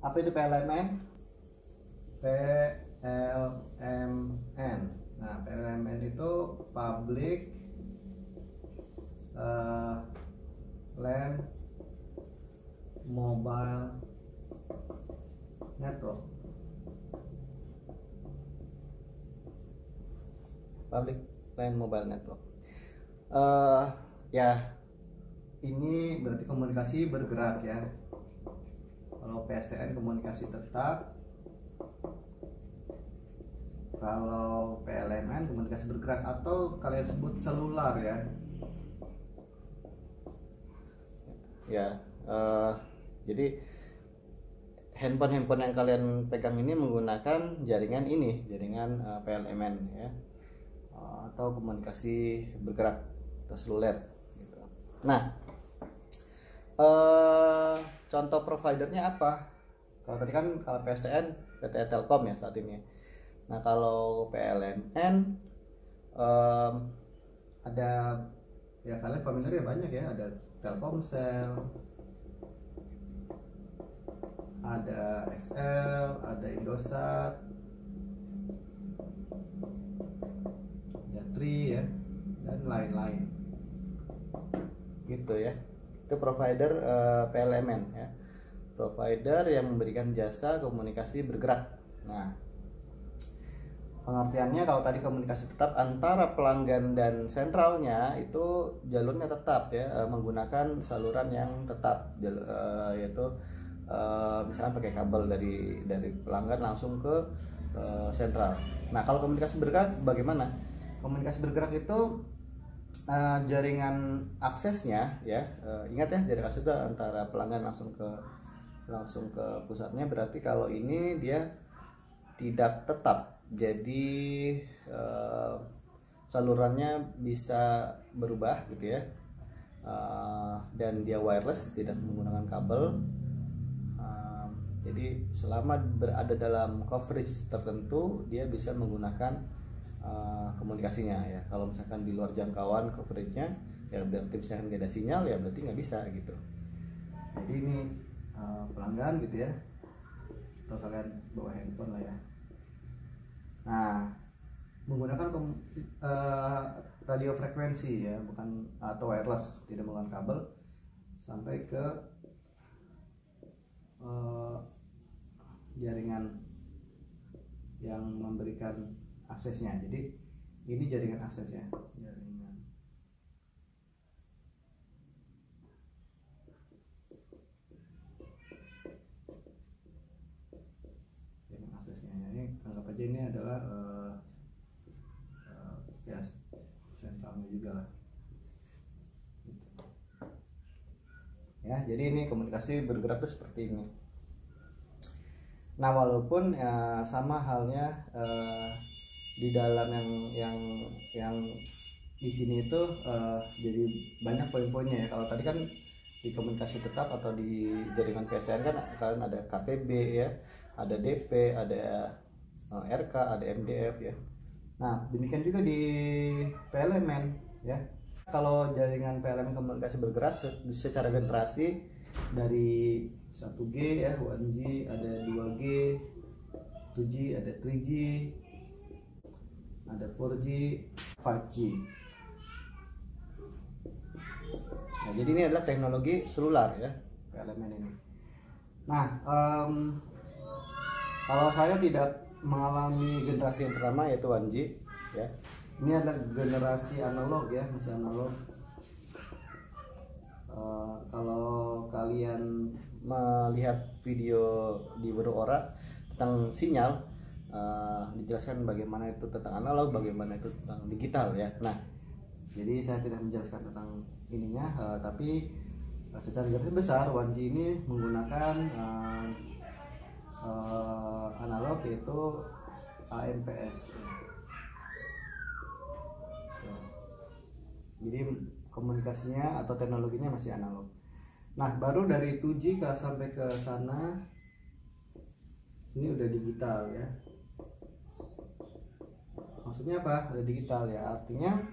Apa itu PLMN? PLMN. Nah, PLMN itu Public Land Mobile Network. Public Land Mobile Network. Ya, ini berarti komunikasi bergerak ya. Kalau PSTN komunikasi tetap, kalau PLMN komunikasi bergerak atau kalian sebut selular ya. Ya, jadi handphone yang kalian pegang ini menggunakan jaringan ini, jaringan PLMN ya, atau komunikasi bergerak atau seluler. Gitu. Nah, contoh providernya apa? Kalau tadi kan kalau PSTN PT Telkom ya saat ini. Nah, kalau PLMN ada ya, kalian familiar ya, banyak ya, ada Telkomsel, ada XL, ada Indosat, ada Tri ya, dan lain-lain. Gitu ya. Itu provider PLMN ya. Provider yang memberikan jasa komunikasi bergerak. Nah, pengertiannya kalau tadi komunikasi tetap antara pelanggan dan sentralnya itu jalurnya tetap ya, menggunakan saluran yang tetap, yaitu misalnya pakai kabel dari pelanggan langsung ke sentral. Nah, kalau komunikasi bergerak bagaimana? Komunikasi bergerak itu jaringan aksesnya ya, ingat ya, jaringan akses itu antara pelanggan langsung ke pusatnya. Berarti kalau ini dia tidak tetap, jadi salurannya bisa berubah gitu ya, dan dia wireless, tidak menggunakan kabel. Jadi selama berada dalam coverage tertentu dia bisa menggunakan komunikasinya ya. Kalau misalkan di luar jangkauan coveragenya ya, berarti misalkan nggak ada sinyal ya, berarti nggak bisa gitu. Jadi ini pelanggan gitu ya, atau kalian bawa handphone lah ya. Nah, menggunakan radio frekuensi ya, bukan, atau wireless, tidak menggunakan kabel, sampai ke jaringan yang memberikan aksesnya. Jadi ini jaringan aksesnya, jaringan aksesnya. Ini anggap aja ini adalah ya sentralnya juga lah. Ya, jadi ini komunikasi bergerak tuh seperti ini. Nah, walaupun sama halnya di dalam yang di sini itu jadi banyak poin-poinnya ya. Kalau tadi kan di komunikasi tetap atau di jaringan PSTN kan kalian ada KTB ya, ada DP, ada RK, ada MDF ya. Nah, demikian juga di PLMN ya. Kalau jaringan PLMN komunikasi bergerak secara generasi dari 1G ya, 1G, ada 2G, 2G, ada 3G, ada 4G, 5G. Nah, jadi ini adalah teknologi selular ya, PLMN ini. Nah, kalau saya tidak mengalami generasi yang pertama yaitu 1G ya. Ini adalah generasi analog ya, masih analog. Kalau kalian melihat video di Ora tentang sinyal, dijelaskan bagaimana itu tentang analog, bagaimana itu tentang digital ya. Nah, jadi saya tidak menjelaskan tentang ininya, tapi secara garis besar 1G ini menggunakan analog, yaitu AMPS. Jadi komunikasinya atau teknologinya masih analog. Nah, baru dari 2G sampai ke sana ini udah digital ya. Maksudnya apa? Udah digital ya, artinya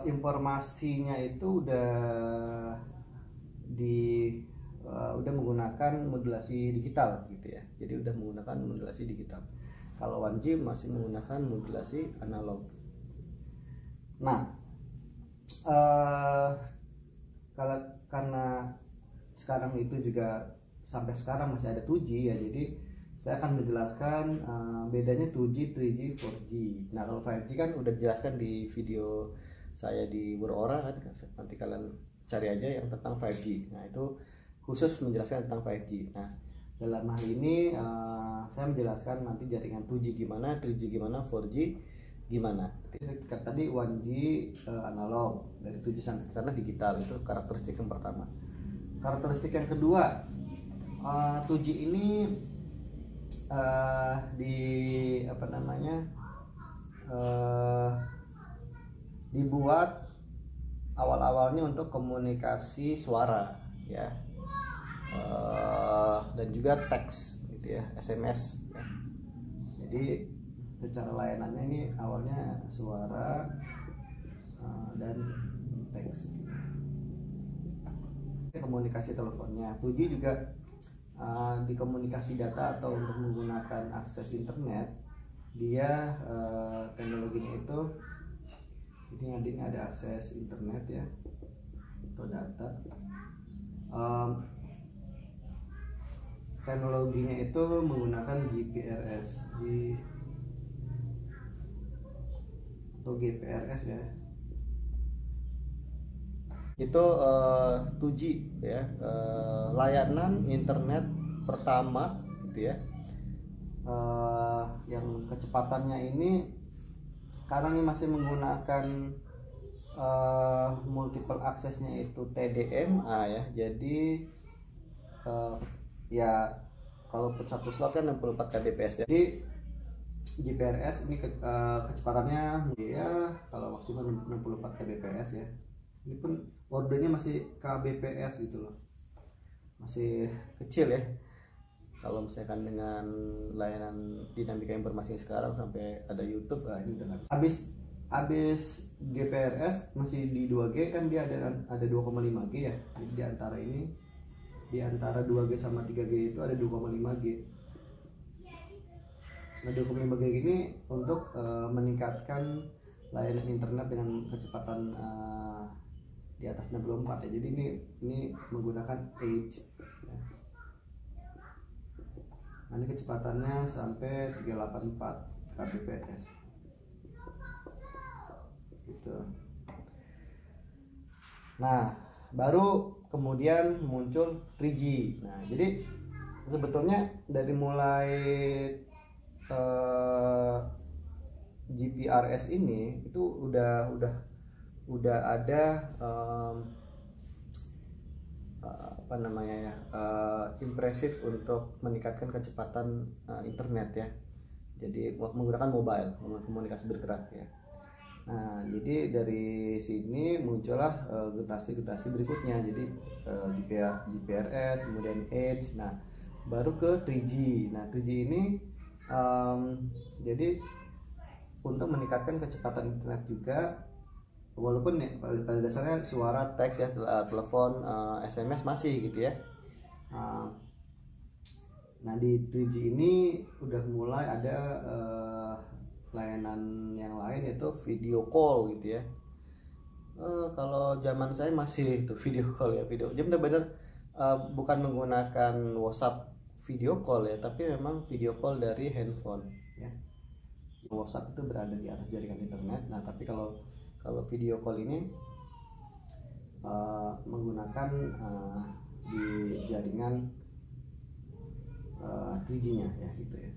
informasinya itu udah di udah menggunakan modulasi digital gitu ya. Jadi udah menggunakan modulasi digital. Kalau 1G masih menggunakan modulasi analog. Nah, kalau karena sekarang itu juga sampai sekarang masih ada 2G ya, jadi saya akan menjelaskan bedanya 2G, 3G, 4G. Nah, kalau 5G kan udah dijelaskan di video saya di Berora kan, nanti kalian cari aja yang tentang 5G. Nah, itu khusus menjelaskan tentang 5G. Nah, dalam hal ini saya menjelaskan nanti jaringan 2G gimana, 3G gimana, 4G gimana. Tadi 1G analog, dari 2G sampai ke sana digital, itu karakteristik yang pertama. Karakteristik yang kedua, 2G ini dibuat awal-awalnya untuk komunikasi suara ya, dan juga teks gitu ya, SMS ya. Jadi secara layanannya ini awalnya suara dan teks. Komunikasi teleponnya 2G juga di komunikasi data atau untuk menggunakan akses internet, dia teknologinya itu ini ada akses internet ya atau data. Teknologinya itu menggunakan GPRS atau GPRS ya. Itu 2G ya, layanan internet pertama gitu ya, yang kecepatannya ini karena ini masih menggunakan multiple aksesnya itu TDMA ya, jadi ya kalau satu slot kan 64 kbps. Jadi GPRS ini kecepatannya ya kalau maksimal 64 kbps ya. Ini pun ordernya masih kbps gitu loh, masih kecil ya. Kalau misalkan dengan layanan dinamika informasi sekarang sampai ada YouTube, ini udah nggak bisa. Habis GPRS masih di 2G kan, dia ada 2,5G ya. Jadi di antara 2G sama 3G itu ada 2,5G. Nah, 2,5G ini untuk meningkatkan layanan internet dengan kecepatan di atas 64 ya. Jadi ini menggunakan Edge ya. Nah, ini kecepatannya sampai 384 kbps gitu. Nah, baru kemudian muncul 3G. Nah, jadi sebetulnya dari mulai GPRS ini itu udah ada apa namanya ya, impresif untuk meningkatkan kecepatan internet ya. Jadi menggunakan mobile, komunikasi bergerak ya. Nah, jadi dari sini muncullah generasi berikutnya. Jadi GPRS, kemudian Edge. Nah, baru ke 3G. Nah, 3G ini jadi untuk meningkatkan kecepatan internet juga, walaupun ya, pada dasarnya suara, teks ya, telepon, SMS masih gitu ya. Nah, di 3G ini udah mulai ada layanan yang lain, yaitu video call gitu ya. Kalau zaman saya masih itu video call ya, jadi benar-benar bukan menggunakan WhatsApp video call ya, tapi memang video call dari handphone ya. WhatsApp itu berada di atas jaringan internet. Nah, tapi kalau video call ini menggunakan di jaringan 3G-nya ya gitu ya.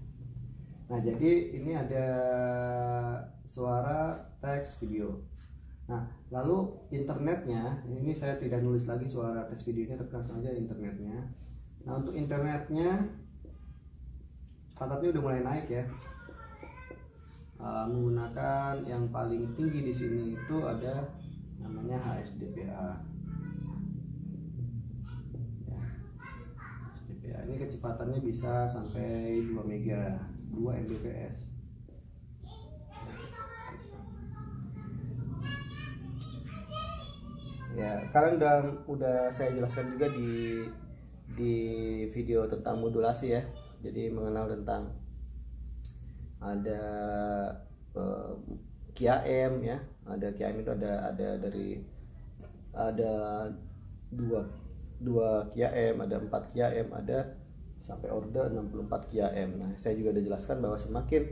Nah, jadi ini ada suara, teks, video. Nah, lalu internetnya ini saya tidak nulis lagi suara, teks, videonya, tapi langsung aja internetnya. Nah, untuk internetnya kecepatannya udah mulai naik ya. Menggunakan yang paling tinggi di sini itu ada namanya HSDPA. Ya, HSDPA ini kecepatannya bisa sampai 2 mega, 2 Mbps. Ya, kalian udah saya jelaskan juga di di video tentang modulasi ya. Jadi mengenal tentang ada QAM ya, ada QAM itu ada dari ada dua QAM, ada 4 QAM, ada sampai order 64 QAM. Nah, saya juga udah jelaskan bahwa semakin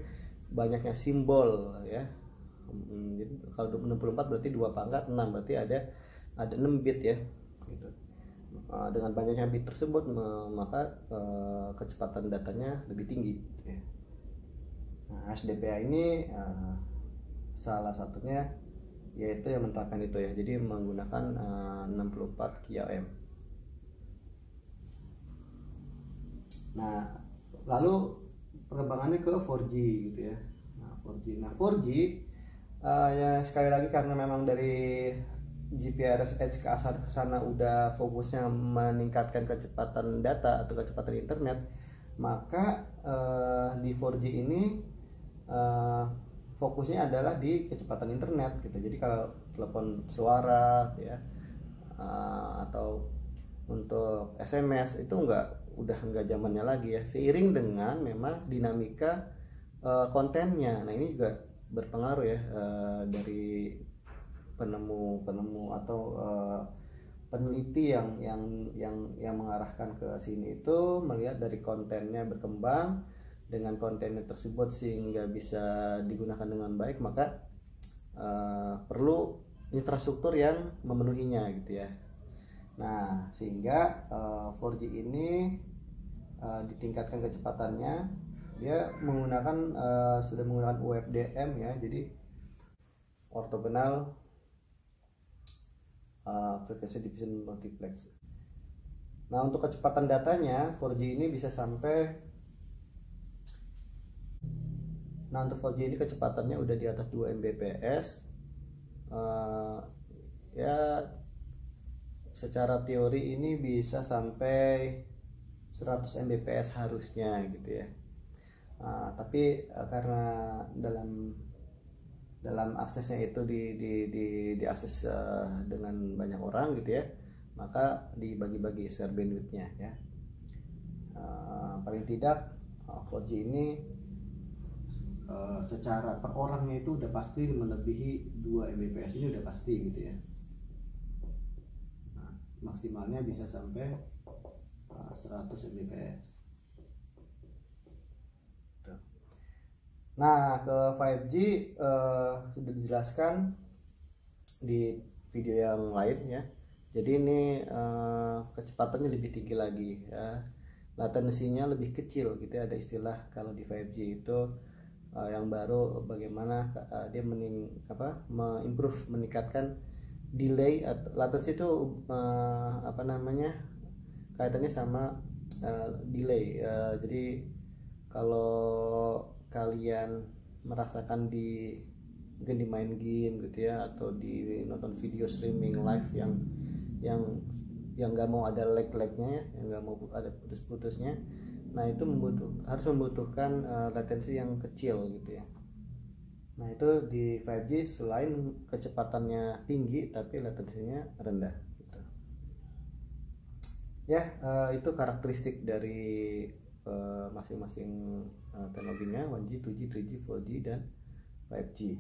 banyaknya simbol ya. Jadi kalau 64 berarti 2 pangkat 6, berarti ada 6 bit ya gitu. Dengan banyaknya bit tersebut maka kecepatan datanya lebih tinggi ya. Nah, HDPA ini salah satunya yaitu yang menerapkan itu ya, jadi menggunakan 64 QAM. Nah, lalu perkembangannya ke 4G gitu ya. Nah, 4G ya sekali lagi karena memang dari GPRS Edge ke sana udah fokusnya meningkatkan kecepatan data atau kecepatan internet, maka di 4G ini fokusnya adalah di kecepatan internet gitu. Jadi kalau telepon suara ya atau untuk SMS itu udah nggak zamannya lagi ya, seiring dengan memang dinamika kontennya. Nah, ini juga berpengaruh ya dari penemu atau peneliti yang mengarahkan ke sini itu melihat dari kontennya berkembang, dengan kontennya tersebut sehingga bisa digunakan dengan baik, maka perlu infrastruktur yang memenuhinya gitu ya. Nah, sehingga 4G ini ditingkatkan kecepatannya, dia menggunakan sudah menggunakan UFDM ya, jadi orthogonal frequency division multiplex. Nah, untuk kecepatan datanya 4G ini bisa sampai untuk 4G ini kecepatannya udah di atas 2 Mbps ya. Secara teori ini bisa sampai 100 Mbps harusnya gitu ya. Tapi karena dalam aksesnya itu diakses dengan banyak orang gitu ya, maka dibagi-bagi share bandwidthnya ya. Paling tidak 4G ini secara per orangnya itu udah pasti melebihi 2 Mbps, ini udah pasti gitu ya. Nah, maksimalnya bisa sampai 100 Mbps. Nah, ke 5G sudah dijelaskan di video yang lain ya. Jadi ini kecepatannya lebih tinggi lagi ya, latensinya lebih kecil gitu ya. Ada istilah kalau di 5G itu yang baru bagaimana dia menimprove, meningkatkan delay. Latensi itu kaitannya sama delay. Jadi kalau kalian merasakan mungkin di main game gitu ya, atau di nonton video streaming live yang nggak mau ada lag-lagnya ya, yang nggak mau ada putus-putusnya, nah itu harus membutuhkan latensi yang kecil gitu ya. Nah, itu di 5G selain kecepatannya tinggi tapi latensinya rendah gitu ya. Itu karakteristik dari masing-masing teknologinya, 1G, 2G, 3G, 4G, dan 5G.